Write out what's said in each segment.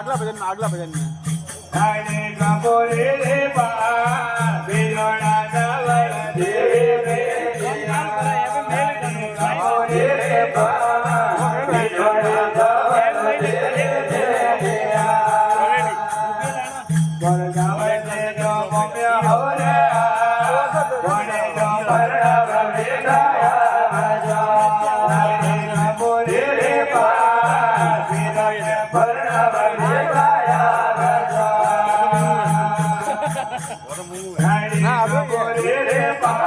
આગલા ભજન તારે કપોરે રે બા બિલોડા દાવર દેવે કપોરે રે બા બિલોડા દાવર દેવે બોલ ગાવે તે જો મોમ્યા હોરે બોલે જો પરણવ વેગાયા તારે કપોરે રે બા બિલોડા પરણવ વેગાયા કપોરે રે બા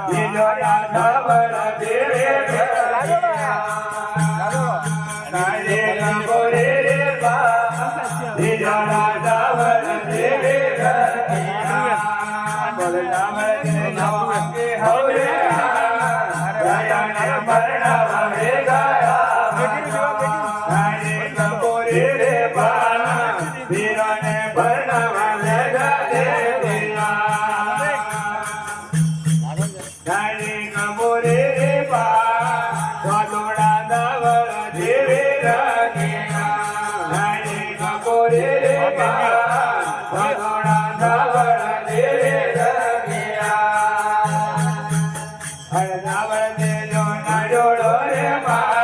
બિલોડા દાવર દેવે તારે કપોરે રે બા બિલોડા દાવર દેવે બોલ નામે નામે હરે રાયણ પરણવ વેગાયા તારે કપોરે રે બા બિલોને પરણવ તારે કપોરે રે બા વાદોડા દાવર દેવે તારે કપોરે રે બા વાદોડા દાવર દેવે હર દાવર દેજો નાડોડો રે બા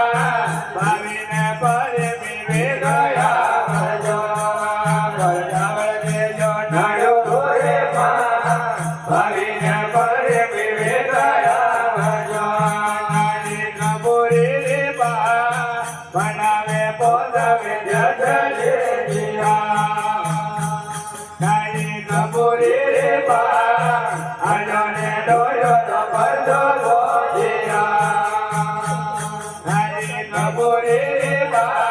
ભાવીને પરે પીવે ગયા ભજો હર દાવર દેજો નાડોડો રે બા ભાવીને પરે પીવે ગયા ભજો તારે કપોરે રે બા બનાવે પોતાવે જજે તારે કપોરે રે બા આલોને ડોયો તો પડતો તારે કપોરે રે બા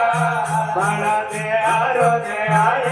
બનાવે આરો દે આરો